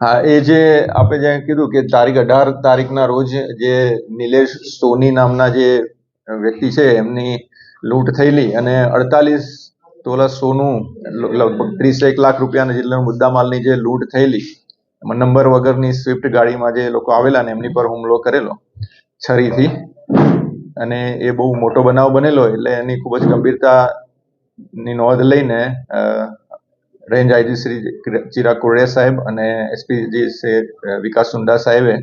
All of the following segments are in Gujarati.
હા, એ જે આપણે જેમ કીધું કે તારીખ 18 તારીખના રોજ જે નિલેશ સોની નામના જે વ્યક્તિ છે એમની લૂંટ થયેલી અને 48 તોલા સોનું લગભગ 31 લાખ રૂપિયાના જેટલા મુદ્દામાલની જે લૂંટ થયેલી નંબર વગરની સ્વિફ્ટ ગાડીમાં જે લોકો આવેલા ને એમની પર હુમલો કરેલો છરીથી. અને એ બહુ મોટો બનાવ બનેલો એટલે એની ખૂબ જ ગંભીરતાની નોંધ લઈને રેન્જ આઈજી શ્રી ચિરાગ કોડિયા સાહેબ અને એસપી જે છે વિકાસ સુંડા સાહેબે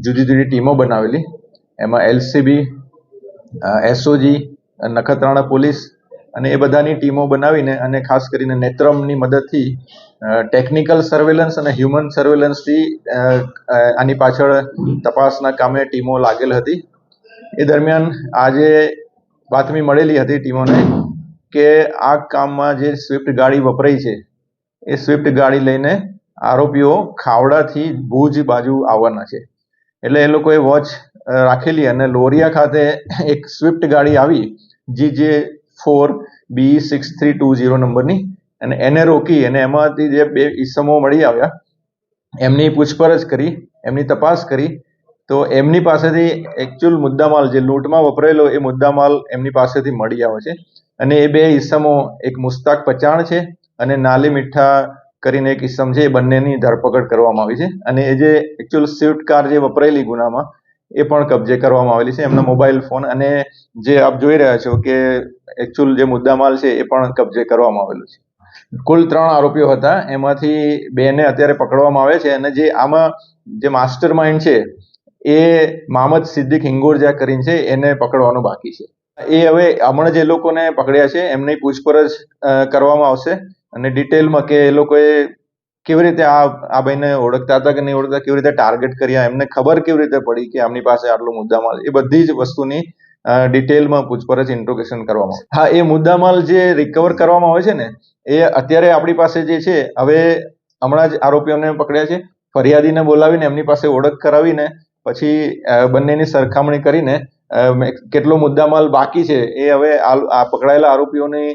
જુદી જુદી ટીમો બનાવેલી. એમાં એલસીબી, એસઓજી, નખત્રાણા પોલીસ અને એ બધાની ટીમો બનાવીને અને ખાસ કરીને નેત્રમની મદદથી ટેકનિકલ સર્વેલન્સ અને હ્યુમન સર્વેલન્સથી આની પાછળ તપાસના કામે ટીમો લાગેલ હતી. એ દરમિયાન આજે બાતમી મળેલી હતી ટીમોને કે આ કામમાં જે સ્વિફ્ટ ગાડી વપરાઈ છે એ સ્વિફ્ટ ગાડી લઈને આરોપીઓ ખાવડાથી ભુજ બાજુ આવવાના છે. એટલે એ લોકોએ વોચ રાખેલી અને લોરિયા ખાતે એક સ્વિફ્ટ ગાડી આવી GJ4B6320 નંબરની, અને એને રોકી અને એમાંથી જે બે ઈસમો મળી આવ્યા એમની પૂછપરછ કરી, એમની તપાસ કરી તો એમની પાસેથી એકચ્યુઅલ મુદ્દામાલ જે લૂંટમાં વપરાયેલો એ મુદ્દામાલ એમની પાસેથી મળી આવે છે. અને એ બે ઈસમો એક મુસ્તાક પચાણ છે અને નાલી મીઠા કરીને એક ઈસમ છે. એ બંનેની ધરપકડ કરવામાં આવી છે અને એ જે એકચ્યુઅલ સ્વિફ્ટ કાર જે વપરાયેલી ગુનામાં એ પણ કબજે કરવામાં આવેલી છે. એમના મોબાઈલ ફોન અને જે આપ જોઈ રહ્યા છો કે એકચ્યુઅલ જે મુદ્દામાલ છે એ પણ કબજે કરવામાં આવેલો છે. કુલ 3 આરોપીઓ હતા, એમાંથી 2ને અત્યારે પકડવામાં આવે છે અને જે આમાં જે માસ્ટર માઇન્ડ છે એ મામદ સિદ્દીક હિંગોરજા કરીને છે, એને પકડવાનું બાકી છે. એ હવે હમણાં જે લોકોને પકડ્યા છે એમની પૂછપરછ કરવામાં આવશે અને ડિટેલમાં કે એ લોકોએ કેવી રીતે આ ભાઈને ઓળખતા હતા કે નહીં ઓળખતા, કેવી રીતે ટાર્ગેટ કર્યા, એમને ખબર કેવી રીતે પડી કે આમની પાસે આટલો મુદ્દામાલ, એ બધી જ વસ્તુની ડિટેલમાં પૂછપરછ ઇન્ટ્રોગેશન કરવામાં આવે. હા, એ મુદ્દામાલ જે રિકવર કરવામાં આવે છે ને એ અત્યારે આપણી પાસે જે છે, હવે હમણાં જ આરોપીઓને પકડ્યા છે, ફરિયાદીને બોલાવીને એમની પાસે ઓળખ કરાવીને પછી બંનેની સરખામણી કરીને કેટલો મુદ્દામાલ બાકી છે એ હવે આ પકડાયેલા આરોપીઓની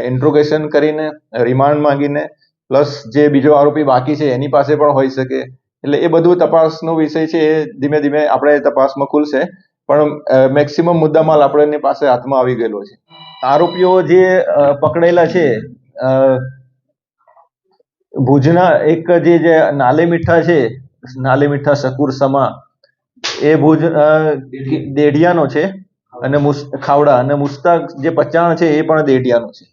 ઇન્ટ્રોગેશન કરીને રિમાન્ડ માંગીને પ્લસ જે બીજો આરોપી બાકી છે એની પાસે પણ હોઈ શકે. એટલે એ બધું તપાસનો વિષય છે. એ ધીમે ધીમે આપણે તપાસમાં ખુલશે, પણ મેક્સિમમ મુદ્દામાલ આપણેની પાસે હાથમાં આવી ગયેલો છે. આરોપીઓ જે પકડેલા છે ભુજના એક જે નાલે મીઠા છે, નાલે મીઠા શકુર સમા, એ ભુજ દેઢિયાનો છે અને ખાવડા, અને મુસ્તાક જે પચાણ છે એ પણ દેઢિયાનો છે.